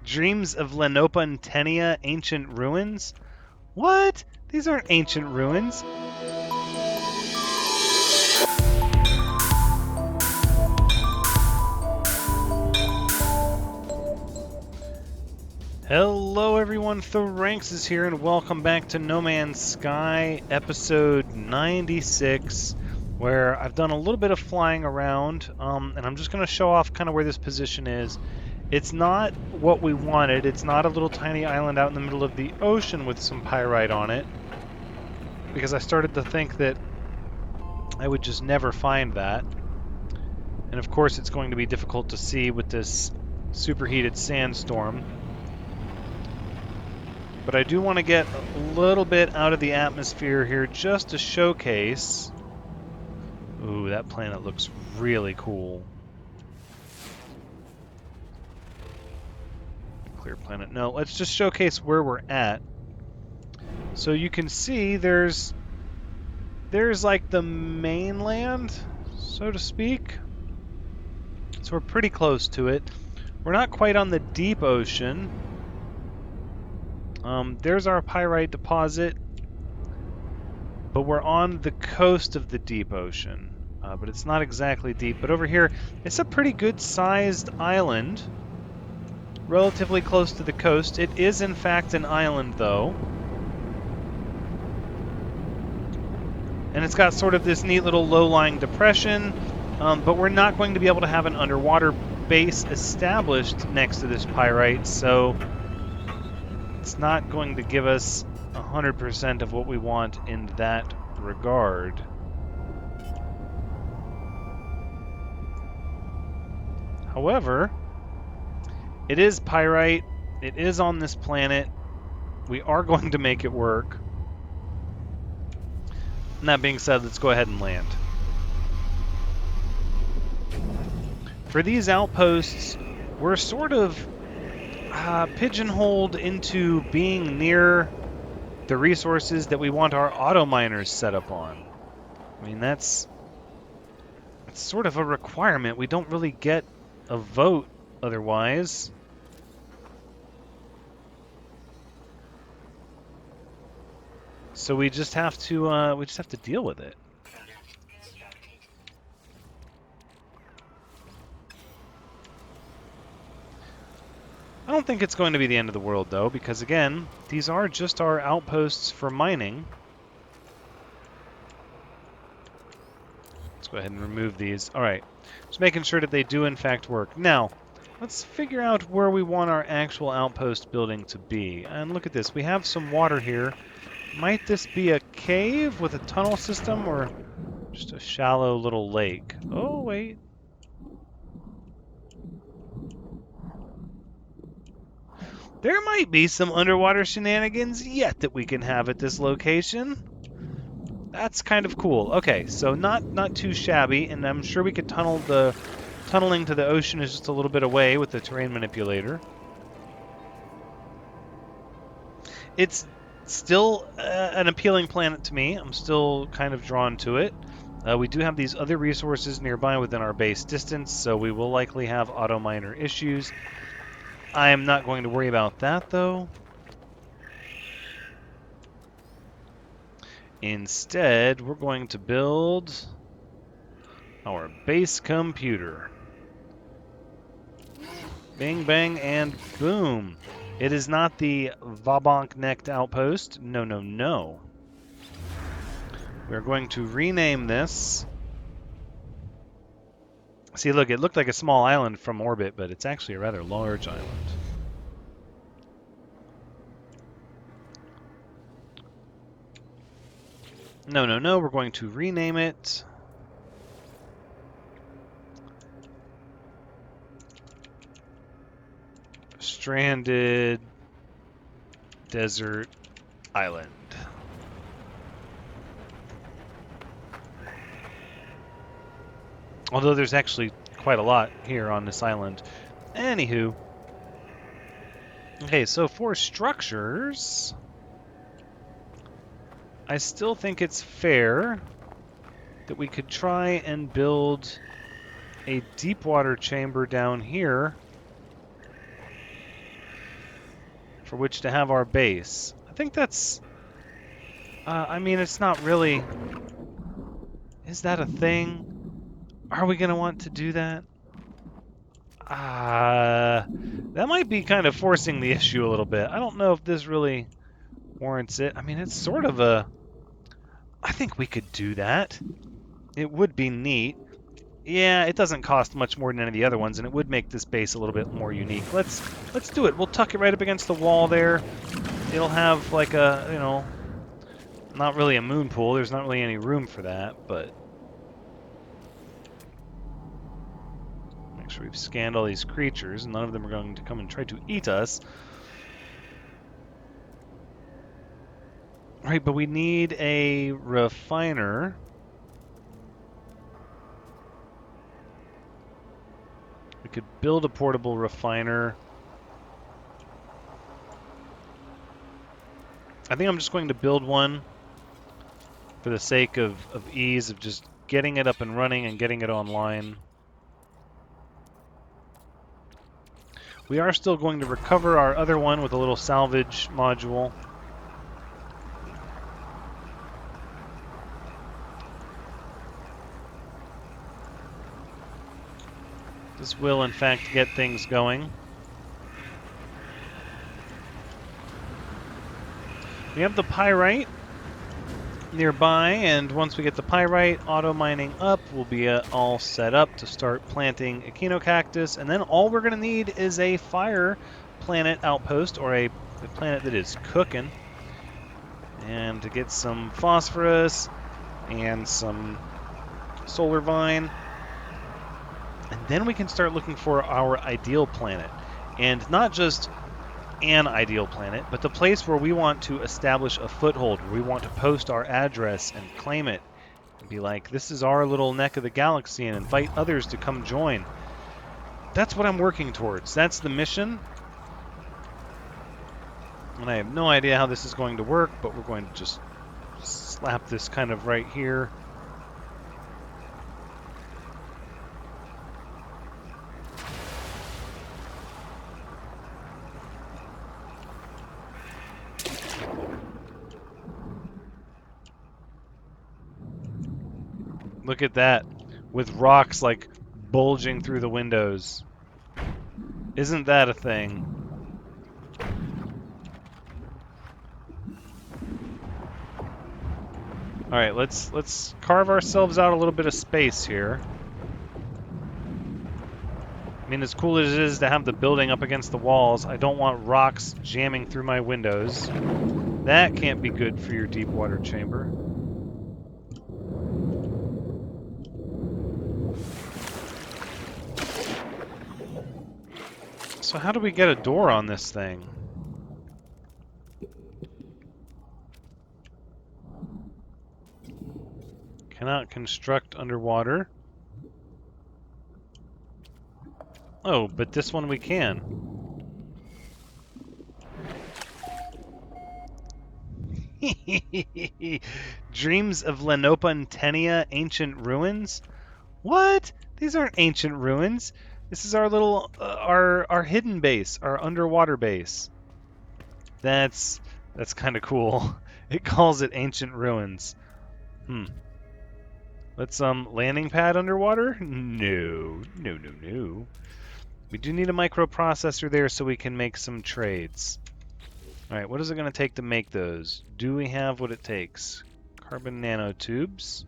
Dreams of Lenopantenia, ancient ruins? What? These aren't ancient ruins. Hello everyone, Thranxes here, and welcome back to No Man's Sky, episode 96, where I've done a little bit of flying around, and I'm just going to show off kind of where this position is. It's not what we wanted. It's not a little tiny island out in the middle of the ocean with some pyrite on it, because I started to think that I would just never find that. And of course it's going to be difficult to see with this superheated sandstorm. But I do want to get a little bit out of the atmosphere here just to showcase. Ooh, that planet looks really cool. Clear planet. No, let's just showcase where we're at. So you can see there's like the mainland, so to speak. So we're pretty close to it. We're not quite on the deep ocean. There's our pyrite deposit, but we're on the coast of the deep ocean. But it's not exactly deep. But over here, it's a pretty good-sized island, relatively close to the coast. It is, in fact, an island, though. And it's got sort of this neat little low-lying depression, but we're not going to be able to have an underwater base established next to this pyrite, so it's not going to give us 100% of what we want in that regard. However, it is pyrite, it is on this planet, we are going to make it work. And that being said, let's go ahead and land. For these outposts, we're sort of pigeonholed into being near the resources that we want our auto miners set up on. I mean, that's sort of a requirement. We don't really get a vote otherwise. So we just have to deal with it. I don't think it's going to be the end of the world, though, because, again, these are just our outposts for mining. Let's go ahead and remove these. All right, just making sure that they do, in fact, work. Now, let's figure out where we want our actual outpost building to be. And look at this. We have some water here. Might this be a cave with a tunnel system, or just a shallow little lake? Oh, wait. There might be some underwater shenanigans yet that we can have at this location. That's kind of cool. Okay, so not too shabby, and I'm sure we could tunneling to the ocean is just a little bit away with the terrain manipulator. It's still an appealing planet to me. I'm still kind of drawn to it. We do have these other resources nearby within our base distance, so we will likely have auto miner issues. I am not going to worry about that, though. Instead, we're going to build our base computer. Bing, bang, and boom. It is not the Vabonk-necked outpost. No, no, no. We're going to rename this. See, look, it looked like a small island from orbit, but it's actually a rather large island. No, no, no, we're going to rename it. Stranded Desert Island. Although there's actually quite a lot here on this island. Anywho. Okay, so for structures, I still think it's fair that we could try and build a deep water chamber down here for which to have our base. I think that's... I mean, it's not really... Is that a thing? Are we going to want to do that? That might be kind of forcing the issue a little bit. I don't know if this really warrants it. I mean, it's sort of a... I think we could do that. It would be neat. Yeah, it doesn't cost much more than any of the other ones, and it would make this base a little bit more unique. Let's do it. We'll tuck it right up against the wall there. It'll have like a, you know, not really a moon pool. There's not really any room for that, but make sure we've scanned all these creatures, and none of them are going to come and try to eat us. Right, but we need a refiner. We could build a portable refiner. I think I'm just going to build one for the sake of ease of just getting it up and running and getting it online. We are still going to recover our other one with a little salvage module. This will, in fact, get things going. We have the pyrite nearby, and once we get the pyrite auto mining up, we'll be all set up to start planting echinocactus, and then all we're going to need is a fire planet outpost, or a planet that is cooking, and to get some phosphorus and some solar vine. And then we can start looking for our ideal planet. And not just an ideal planet, but the place where we want to establish a foothold, where we want to post our address and claim it. And be like, this is our little neck of the galaxy, and invite others to come join. That's what I'm working towards. That's the mission. And I have no idea how this is going to work, but we're going to just slap this kind of right here. Look at that, with rocks like bulging through the windows. Isn't that a thing? All right, let's carve ourselves out a little bit of space here. I mean, as cool as it is to have the building up against the walls, I don't want rocks jamming through my windows. That can't be good for your deep water chamber. So how do we get a door on this thing? Cannot construct underwater. Oh, but this one we can. Dreams of Lenopantenia, ancient ruins? What? These aren't ancient ruins. This is our little, our hidden base, our underwater base. That's kind of cool. It calls it ancient ruins. Let's landing pad underwater? No. We do need a microprocessor there so we can make some trades. All right, what is it going to take to make those? Do we have what it takes? Carbon nanotubes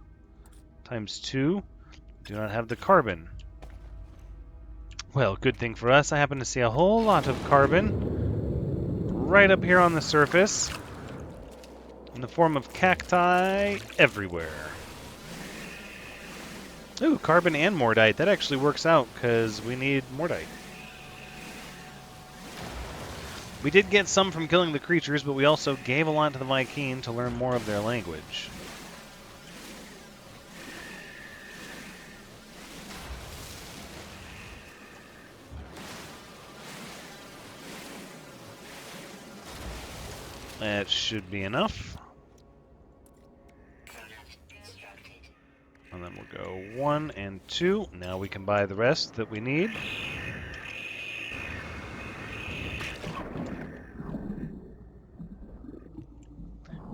times 2. Do not have the carbon. Well, good thing for us, I happen to see a whole lot of carbon right up here on the surface in the form of cacti everywhere. Ooh, carbon and mordite. That actually works out because we need mordite. We did get some from killing the creatures, but we also gave a lot to the Vy'keen to learn more of their language. That should be enough. And then we'll go 1 and 2. Now we can buy the rest that we need.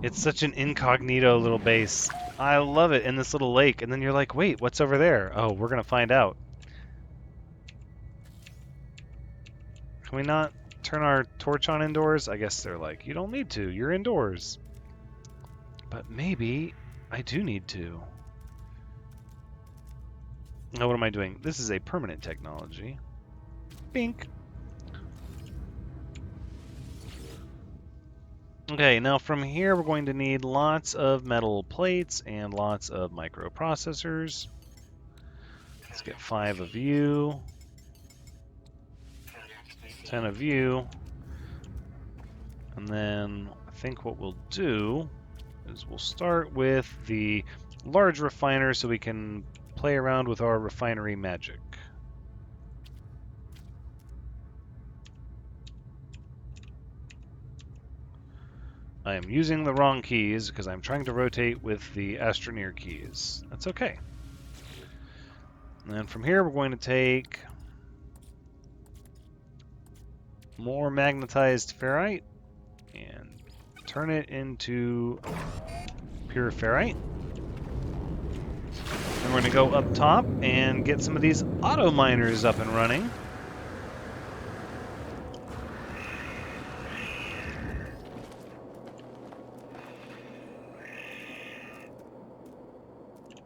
It's such an incognito little base. I love it in this little lake. And then you're like, wait, what's over there? Oh, we're going to find out. Can we not turn our torch on indoors? I guess they're like, you don't need to. You're indoors. But maybe I do need to. Now, what am I doing? This is a permanent technology. Bink. Okay, now from here we're going to need lots of metal plates and lots of microprocessors. Let's get 5 of you. 10 of you. And then I think what we'll do is we'll start with the large refiner so we can play around with our refinery magic. I am using the wrong keys because I'm trying to rotate with the Astroneer keys. That's okay. And then from here we're going to take more magnetized ferrite and turn it into pure ferrite. And we're going to go up top and get some of these auto miners up and running.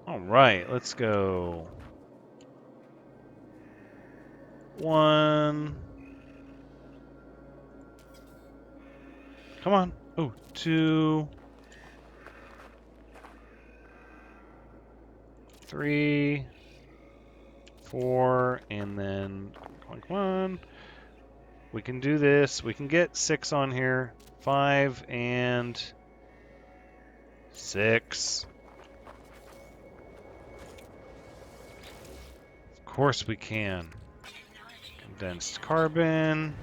All right, let's go. 1. Come on. Oh, 2. 3. 4. And then, come on. We can do this. We can get 6 on here. 5 and 6. Of course we can. Condensed carbon.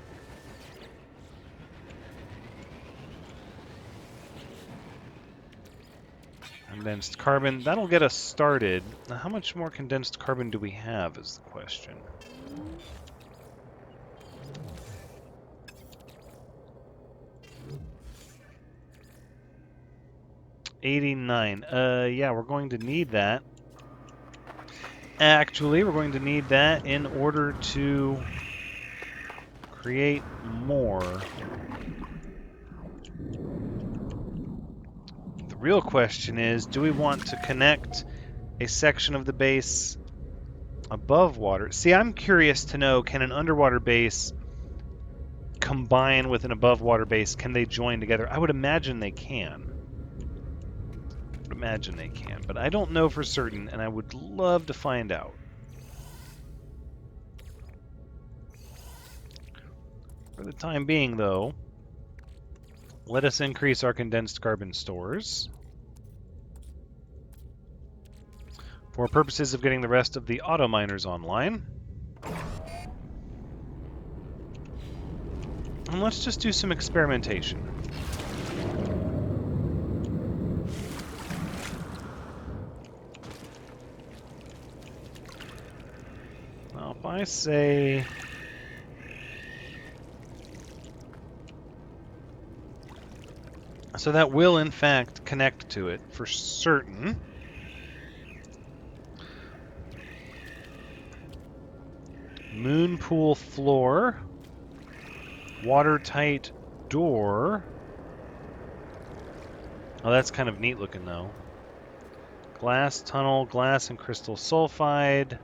Condensed carbon. That'll get us started. Now, how much more condensed carbon do we have is the question. $89. Yeah, we're going to need that. Actually, we're going to need that in order to create more. The real question is, do we want to connect a section of the base above water? See, I'm curious to know, can an underwater base combine with an above water base? Can they join together? I would imagine they can. But I don't know for certain, and I would love to find out. For the time being, though, let us increase our condensed carbon stores for purposes of getting the rest of the auto miners online. And let's just do some experimentation. Now, if I say... So that will, in fact, connect to it for certain. Moon pool floor. Watertight door. Oh, that's kind of neat looking, though. Glass tunnel, glass and crystal sulfide.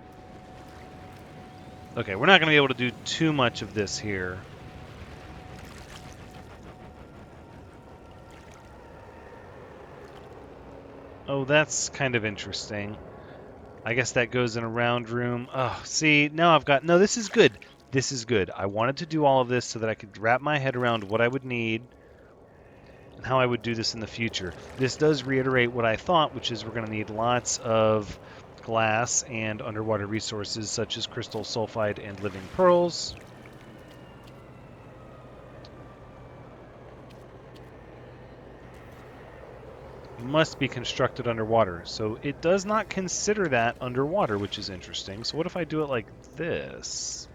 Okay, we're not going to be able to do too much of this here. Oh, that's kind of interesting. I guess that goes in a round room. Oh, see, now I've got... No, this is good. This is good. I wanted to do all of this so that I could wrap my head around what I would need and how I would do this in the future. This does reiterate what I thought, which is we're going to need lots of glass and underwater resources such as crystal sulfide and living pearls. Must be constructed underwater. So it does not consider that underwater, which is interesting. So what if I do it like this?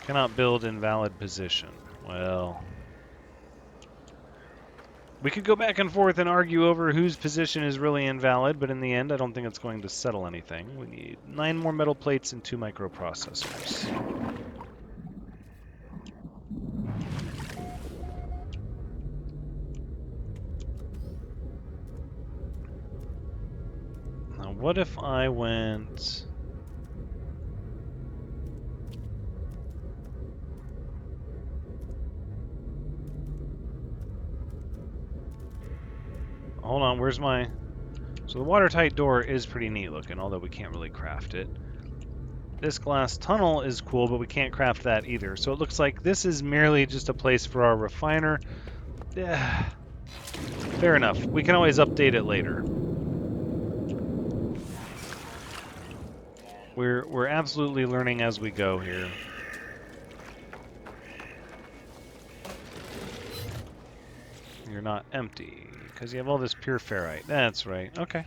Cannot build in valid position. Well, We could go back and forth and argue over whose position is really invalid, but in the end, I don't think it's going to settle anything. We need 9 more metal plates and 2 microprocessors. Now, what if I went... Hold on, where's my... So the watertight door is pretty neat looking, although we can't really craft it. This glass tunnel is cool, but we can't craft that either. So it looks like this is merely just a place for our refiner. Fair enough. We can always update it later. We're absolutely learning as we go here. You're not empty, because you have all this pure ferrite. That's right. Okay.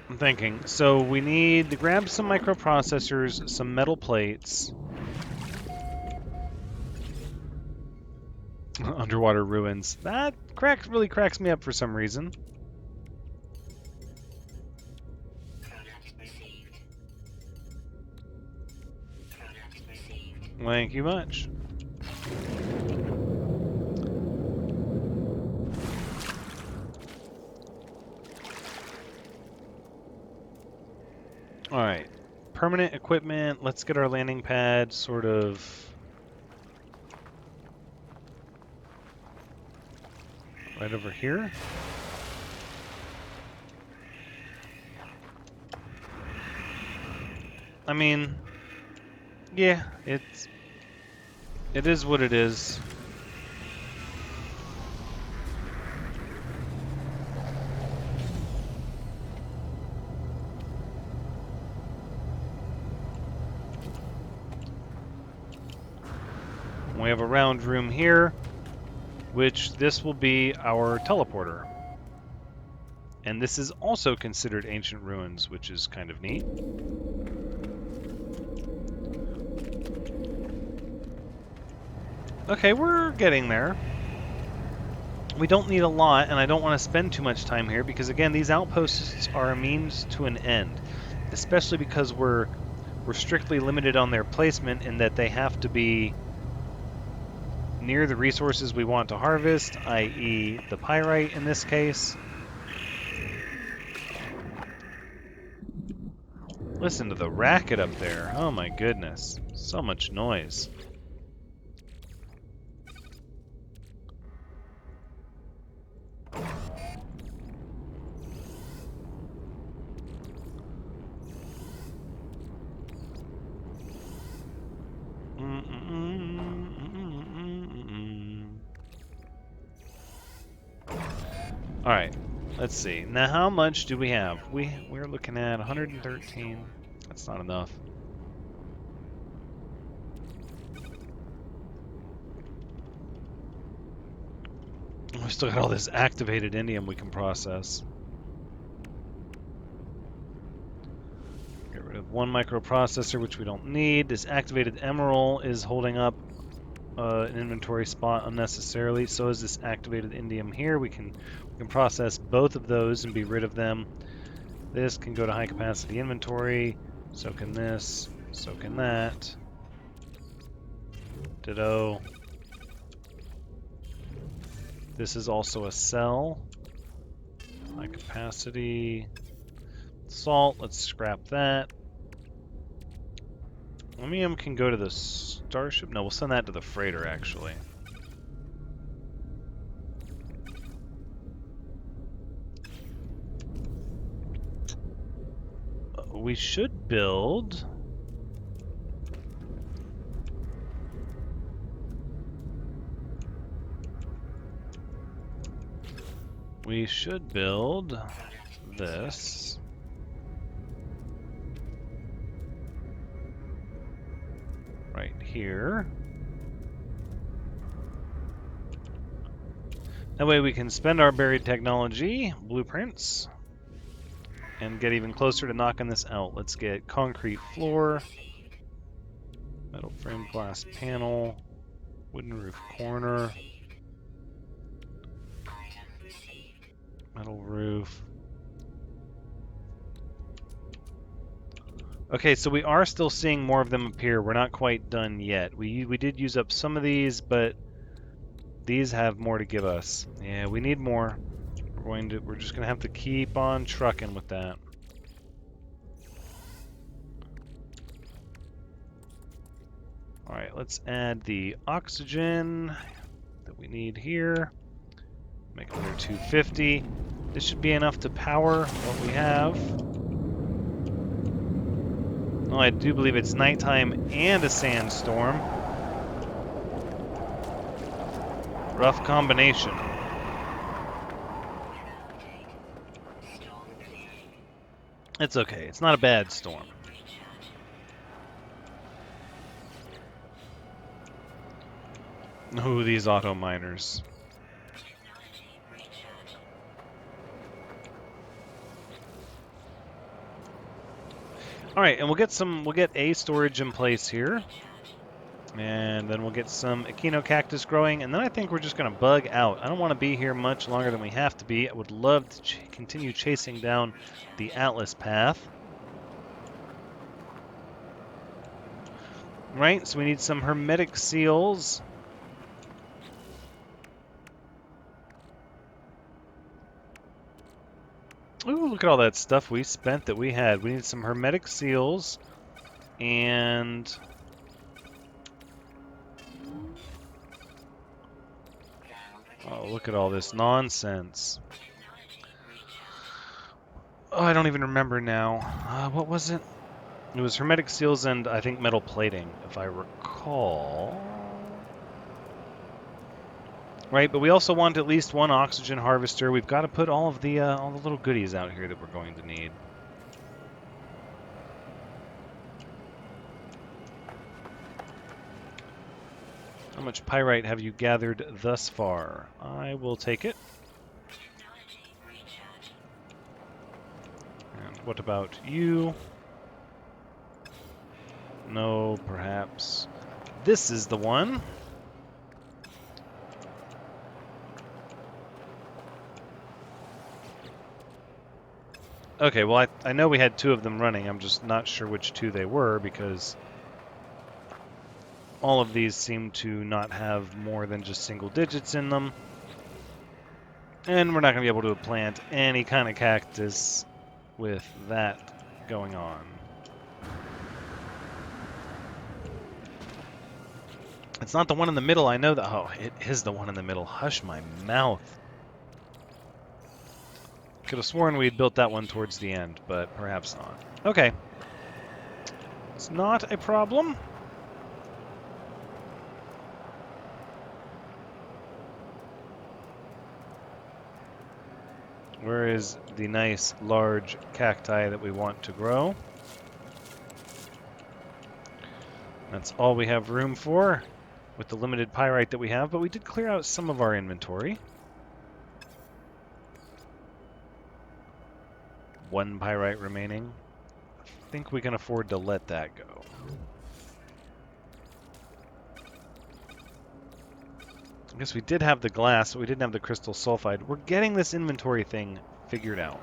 I'm thinking. So we need to grab some microprocessors, some metal plates. Underwater ruins. That really cracks me up for some reason. Thank you much. Alright. Permanent equipment. Let's get our landing pad sort of... right over here. I mean... yeah, it is what it is. We have a round room here, which this will be our teleporter. And this is also considered ancient ruins, which is kind of neat. Okay, we're getting there. We don't need a lot, and I don't want to spend too much time here, because again, these outposts are a means to an end. Especially because we're strictly limited on their placement in that they have to be near the resources we want to harvest, i.e. the pyrite in this case. Listen to the racket up there. Oh my goodness. So much noise. Alright, let's see. Now how much do we have? We're looking at 113. That's not enough. We still got all this activated indium we can process. Get rid of one microprocessor, which we don't need. This activated emerald is holding up an inventory spot unnecessarily. So is this activated indium here. We can process both of those and be rid of them. This can go to high capacity inventory. So can this. So can that. Ditto. This is also a cell. High capacity. Salt, let's scrap that. Chromium can go to the starship. No, we'll send that to the freighter, actually. We should build... We should build this. Right here. That way we can spend our buried technology blueprints. and get even closer to knocking this out. Let's get concrete floor, metal frame glass panel, wooden roof corner, metal roof. Okay, so we are still seeing more of them appear. We're not quite done yet. We did use up some of these, but these have more to give us. Yeah, we need more. We're just gonna have to keep on trucking with that. All right, let's add the oxygen that we need here. Make another 250. This should be enough to power what we have. Oh, I do believe it's nighttime and a sandstorm. Rough combination. It's okay. It's not a bad storm. Ooh, these auto miners. All right, and we'll get a storage in place here. And then we'll get some echinocactus growing, and then I think we're just going to bug out. I don't want to be here much longer than we have to be. I would love to continue chasing down the Atlas path. Right, so we need some hermetic seals. Ooh, look at all that stuff we spent that we had. We need some hermetic seals, and... oh, look at all this nonsense. Oh, I don't even remember now. What was it? It was hermetic seals and I think metal plating, if I recall. Right, but we also want at least one oxygen harvester. We've got to put all the little goodies out here that we're going to need. How much pyrite have you gathered thus far? I will take it. And what about you? No, perhaps. This is the one. Okay, well, I know we had two of them running. I'm just not sure which two they were because all of these seem to not have more than just single digits in them. And we're not going to be able to plant any kind of cactus with that going on. It's not the one in the middle. I know that. Oh, it is the one in the middle. Hush my mouth. Could have sworn we'd built that one towards the end, but perhaps not. Okay. It's not a problem. Where is the nice large cacti that we want to grow? That's all we have room for with the limited pyrite that we have, but we did clear out some of our inventory. One pyrite remaining. I think we can afford to let that go. I guess we did have the glass, but we didn't have the crystal sulfide. We're getting this inventory thing figured out.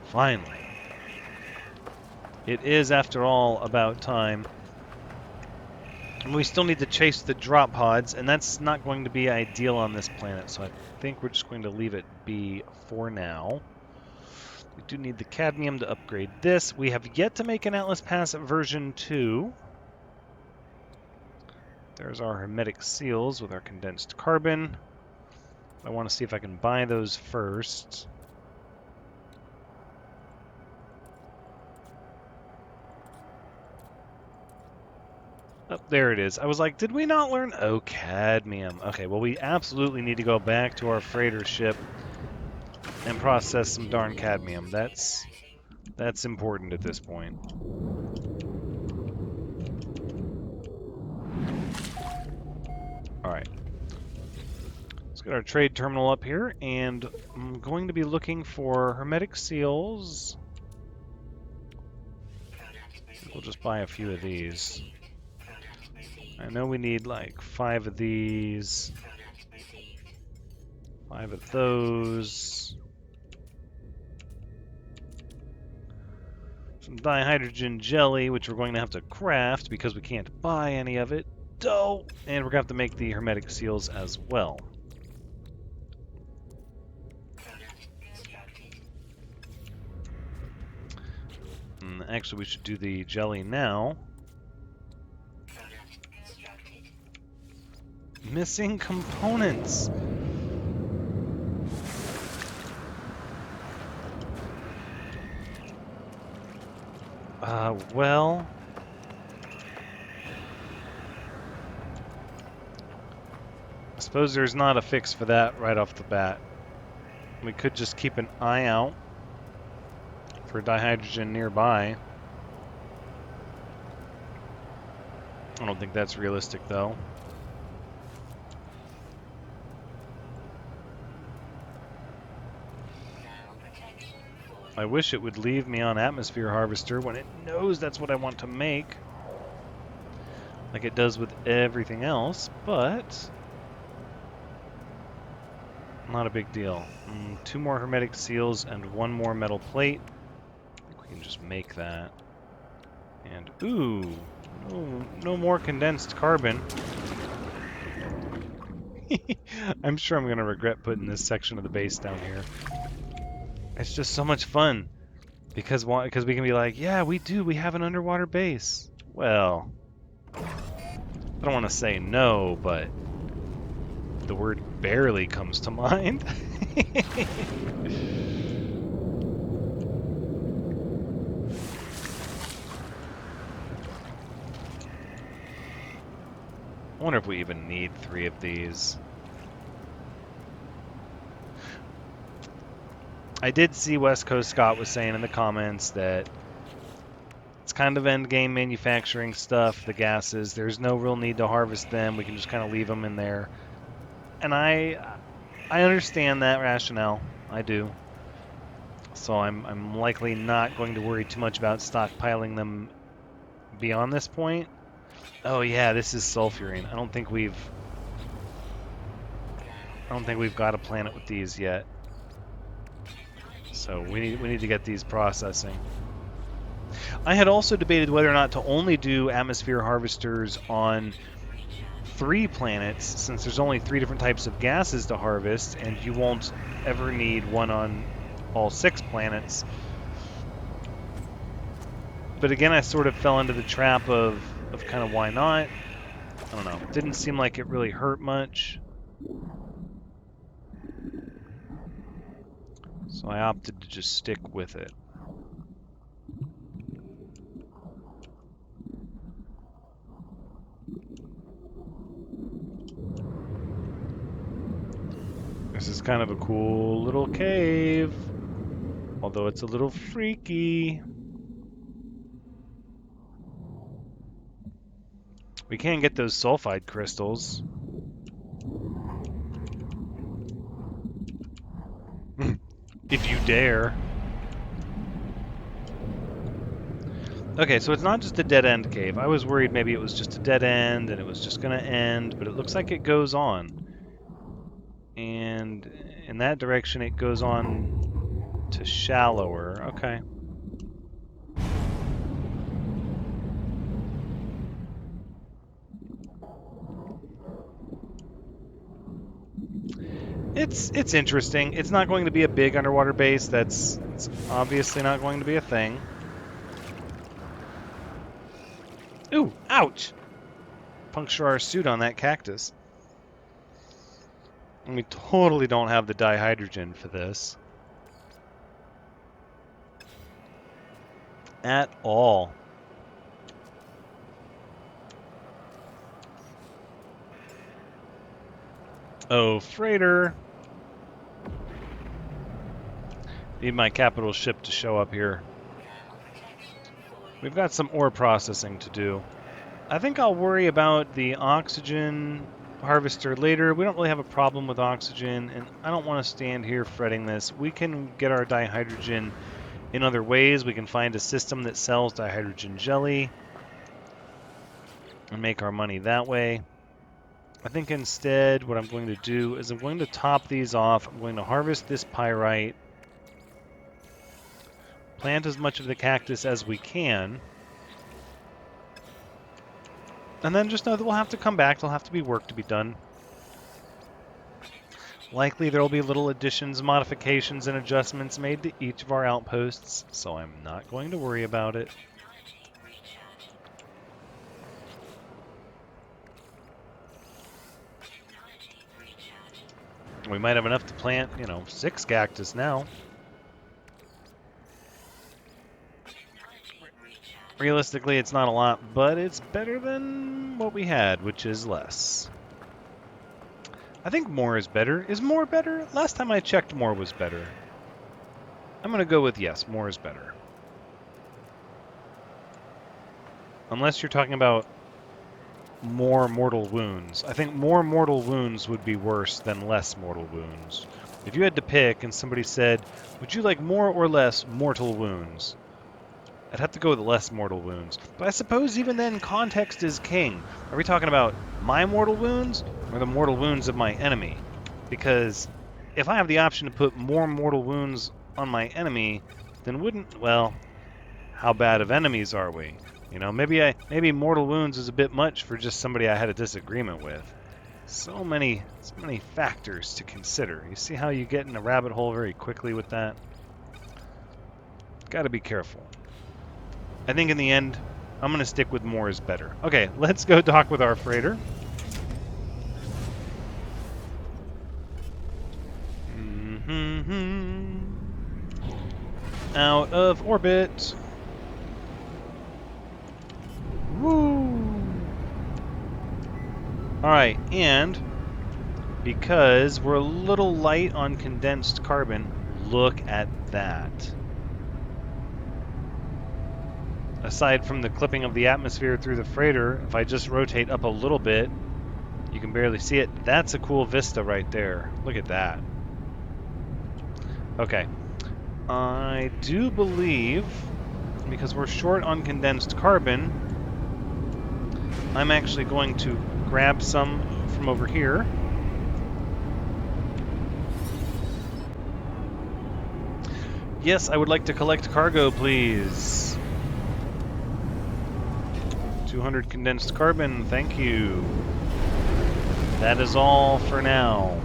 Finally. It is, after all, about time. And we still need to chase the drop pods, and that's not going to be ideal on this planet, so I think we're just going to leave it be for now. We do need the cadmium to upgrade this. We have yet to make an Atlas Pass version 2. There's our hermetic seals with our condensed carbon. I want to see if I can buy those first. Oh, there it is. I was like, did we not learn? Oh, cadmium. Okay, well, we absolutely need to go back to our freighter ship and process some darn cadmium. That's important at this point. Alright. Let's get our trade terminal up here, and I'm going to be looking for hermetic seals. We'll just buy a few of these. I know we need like 5 of these. 5 of those. Some dihydrogen jelly, which we're going to have to craft because we can't buy any of it. Dough! And we're going to have to make the hermetic seals as well. Actually, we should do the jelly now. Missing components! Well... I suppose there's not a fix for that right off the bat. We could just keep an eye out for dihydrogen nearby. I don't think that's realistic, though. I wish it would leave me on atmosphere harvester when it knows that's what I want to make, like it does with everything else, but not a big deal. 2 more hermetic seals and 1 more metal plate. I think we can just make that. And ooh, no more condensed carbon. I'm sure I'm gonna regret putting this section of the base down here. It's just so much fun because we can be like, yeah, we have an underwater base. Well, I don't want to say no, but the word barely comes to mind. I wonder if we even need 3 of these. I did see West Coast Scott was saying in the comments that it's kind of endgame manufacturing stuff, the gases. There's no real need to harvest them. We can just kind of leave them in there. And I understand that rationale. I do. So I'm likely not going to worry too much about stockpiling them beyond this point. Oh yeah, this is sulfurine. I don't think we've got a planet with these yet. So we need to get these processing. I had also debated whether or not to only do atmosphere harvesters on 3 planets, since there's only 3 different types of gases to harvest, and you won't ever need one on all 6 planets. But again, I sort of fell into the trap of kind of why not. I don't know. It didn't seem like it really hurt much. So I opted to just stick with it. This is kind of a cool little cave, although it's a little freaky. We can get those sulfide crystals. If you dare. Okay, so it's not just a dead-end cave. I was worried maybe it was just a dead end and it was just going to end, but it looks like it goes on. And in that direction it goes on to shallower. Okay. It's interesting. It's not going to be a big underwater base. It's obviously not going to be a thing. Ooh, ouch! Puncture our suit on that cactus. And we totally don't have the dihydrogen for this. At all. Oh, freighter. Need my capital ship to show up here. We've got some ore processing to do. I think I'll worry about the oxygen harvester later. We don't really have a problem with oxygen, and I don't want to stand here fretting this. We can get our dihydrogen in other ways. We can find a system that sells dihydrogen jelly and make our money that way. I think instead what I'm going to do is I'm going to top these off. I'm going to harvest this pyrite, plant as much of the cactus as we can, and then just know that we'll have to come back. There'll have to be work to be done. Likely there will be little additions, modifications, and adjustments made to each of our outposts, so I'm not going to worry about it. We might have enough to plant, 6 cactus now. Realistically, it's not a lot, but it's better than what we had, which is less. I think more is better. Is more better? Last time I checked, more was better. I'm going to go with yes, more is better. Unless you're talking about more mortal wounds. I think more mortal wounds would be worse than less mortal wounds. If you had to pick and somebody said, would you like more or less mortal wounds? I'd have to go with less mortal wounds. But I suppose even then, context is king. Are we talking about my mortal wounds or the mortal wounds of my enemy? Because if I have the option to put more mortal wounds on my enemy, then well, how bad of enemies are we? Maybe mortal wounds is a bit much for just somebody I had a disagreement with. So many factors to consider. You see how you get in a rabbit hole very quickly with that? Got to be careful. I think in the end, I'm going to stick with more is better. Okay, let's go dock with our freighter. Out of orbit. Woo! Alright, and because we're a little light on condensed carbon, look at that. Aside from the clipping of the atmosphere through the freighter, if I just rotate up a little bit, you can barely see it. That's a cool vista right there. Look at that. Okay. I do believe, because we're short on condensed carbon, I'm actually going to grab some from over here. Yes, I would like to collect cargo, please. 200 condensed carbon, thank you. That is all for now.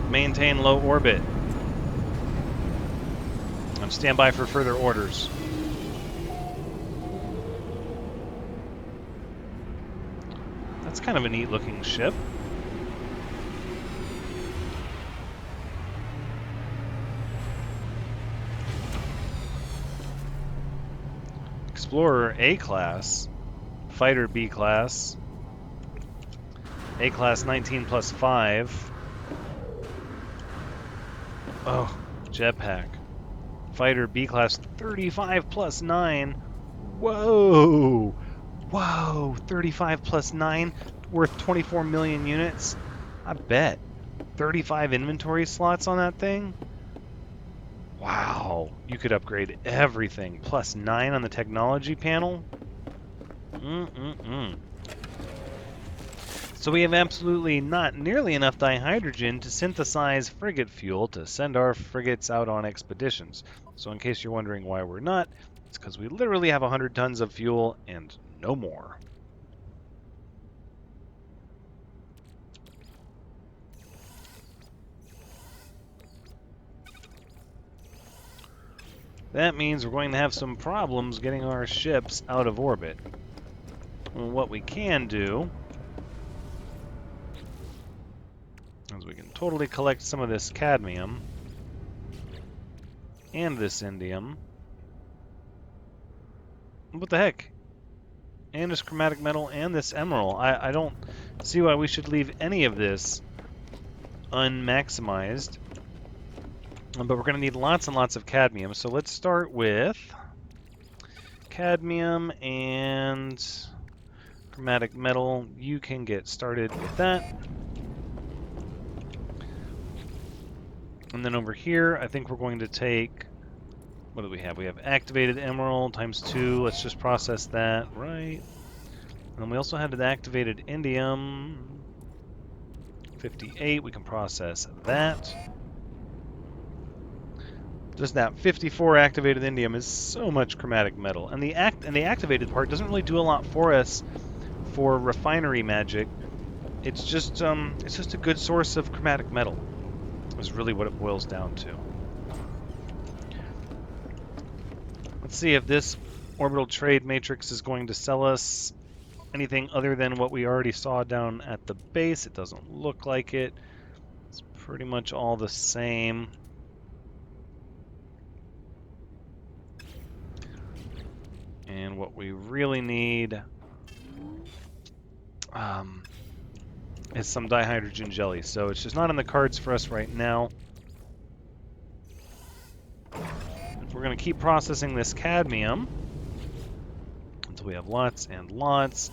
Maintain low orbit. On standby for further orders. That's kind of a neat looking ship. Explorer A class. Fighter B class. A class 19 plus 5. Oh, jetpack. Fighter B class 35 plus 9. Whoa! Whoa! 35 plus 9 worth 24 million units? I bet. 35 inventory slots on that thing? Wow. You could upgrade everything. Plus 9 on the technology panel? So we have absolutely not nearly enough dihydrogen to synthesize frigate fuel to send our frigates out on expeditions. So in case you're wondering why we're not, it's because we literally have 100 tons of fuel and no more. That means we're going to have some problems getting our ships out of orbit. Well, what we can do is we can totally collect some of this cadmium and this indium. What the heck? And this chromatic metal and this emerald. I don't see why we should leave any of this unmaximized. But we're going to need lots and lots of cadmium. So let's start with cadmium and chromatic metal. You can get started with that. And then over here, I think we're going to take What do we have? We have activated emerald times 2. Let's just process that, right? And then we also had an activated indium. 58, we can process that. Just that 54 activated indium is so much chromatic metal. And the activated part doesn't really do a lot for us for refinery magic. It's just a good source of chromatic metal. Is really what it boils down to. Let's see if this orbital trade matrix is going to sell us anything other than what we already saw down at the base. It doesn't look like it. It's pretty much all the same. And what we really need is some dihydrogen jelly. So it's just not in the cards for us right now. If we're going to keep processing this cadmium until we have lots and lots.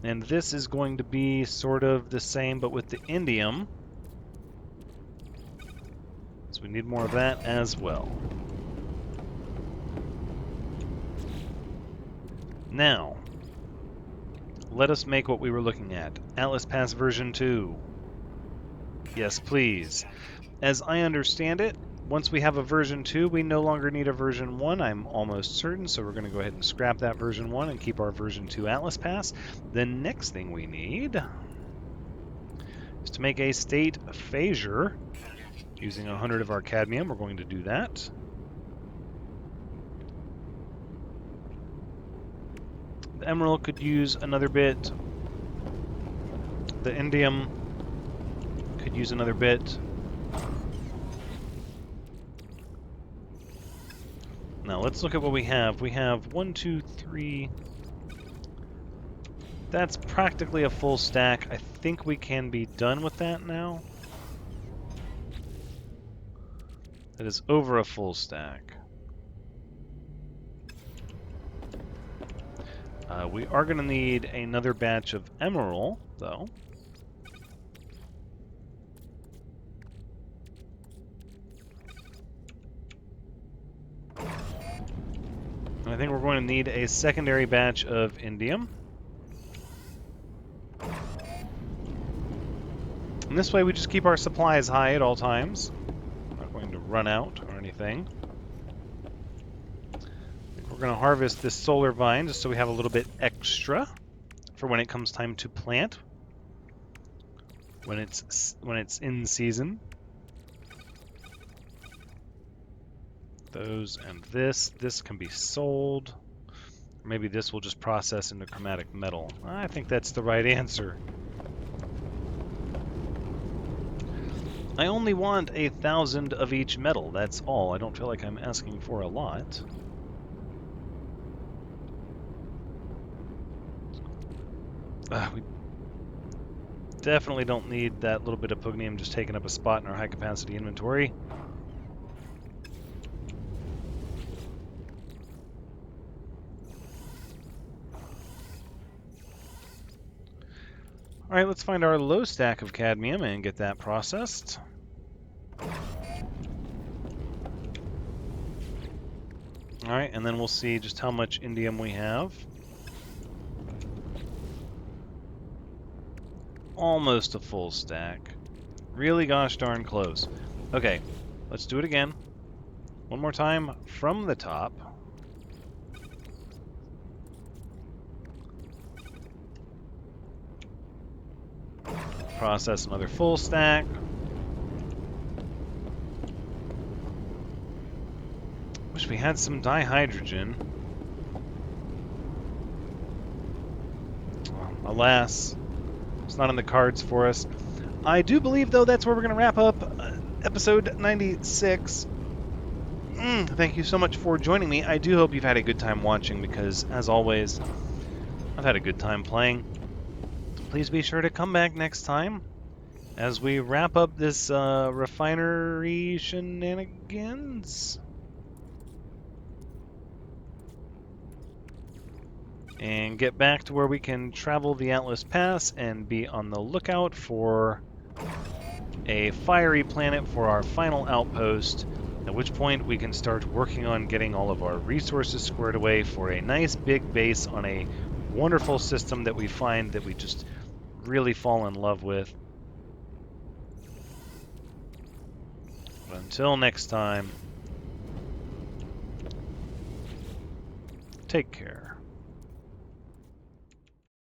And this is going to be sort of the same, but with the indium. So we need more of that as well. Now, let us make what we were looking at. Atlas Pass version 2. Yes, please. As I understand it, once we have a version 2, we no longer need a version 1, I'm almost certain, so we're going to go ahead and scrap that version 1 and keep our version 2 Atlas Pass. The next thing we need is to make a state phasure using 100 of our cadmium. We're going to do that. The emerald could use another bit. The indium could use another bit. Now let's look at what we have. We have 1, 2, 3. That's practically a full stack. I think we can be done with that now. That is over a full stack. We are going to need another batch of emerald, though. And I think we're going to need a secondary batch of indium. And this way we just keep our supplies high at all times. Not going to run out or anything. We're going to harvest this solar vine just so we have a little bit extra for when it comes time to plant. When it's in season. Those and this. This can be sold. Maybe this will just process into chromatic metal. I think that's the right answer. I only want 1,000 of each metal, that's all. I don't feel like I'm asking for a lot. We definitely don't need that little bit of pugnium just taking up a spot in our high-capacity inventory. Alright, let's find our low stack of cadmium and get that processed. Alright, and then we'll see just how much indium we have. Almost a full stack. Really gosh darn close. Okay, let's do it again. One more time from the top. Process another full stack. Wish we had some dihydrogen. Alas, it's not in the cards for us. I do believe, though, that's where we're going to wrap up episode 96. Thank you so much for joining me. I do hope you've had a good time watching because, as always, I've had a good time playing. Please be sure to come back next time as we wrap up this refinery shenanigans. And get back to where we can travel the Atlas Pass and be on the lookout for a fiery planet for our final outpost at which point we can start working on getting all of our resources squared away for a nice big base on a wonderful system that we find that we just really fall in love with. But until next time, take care.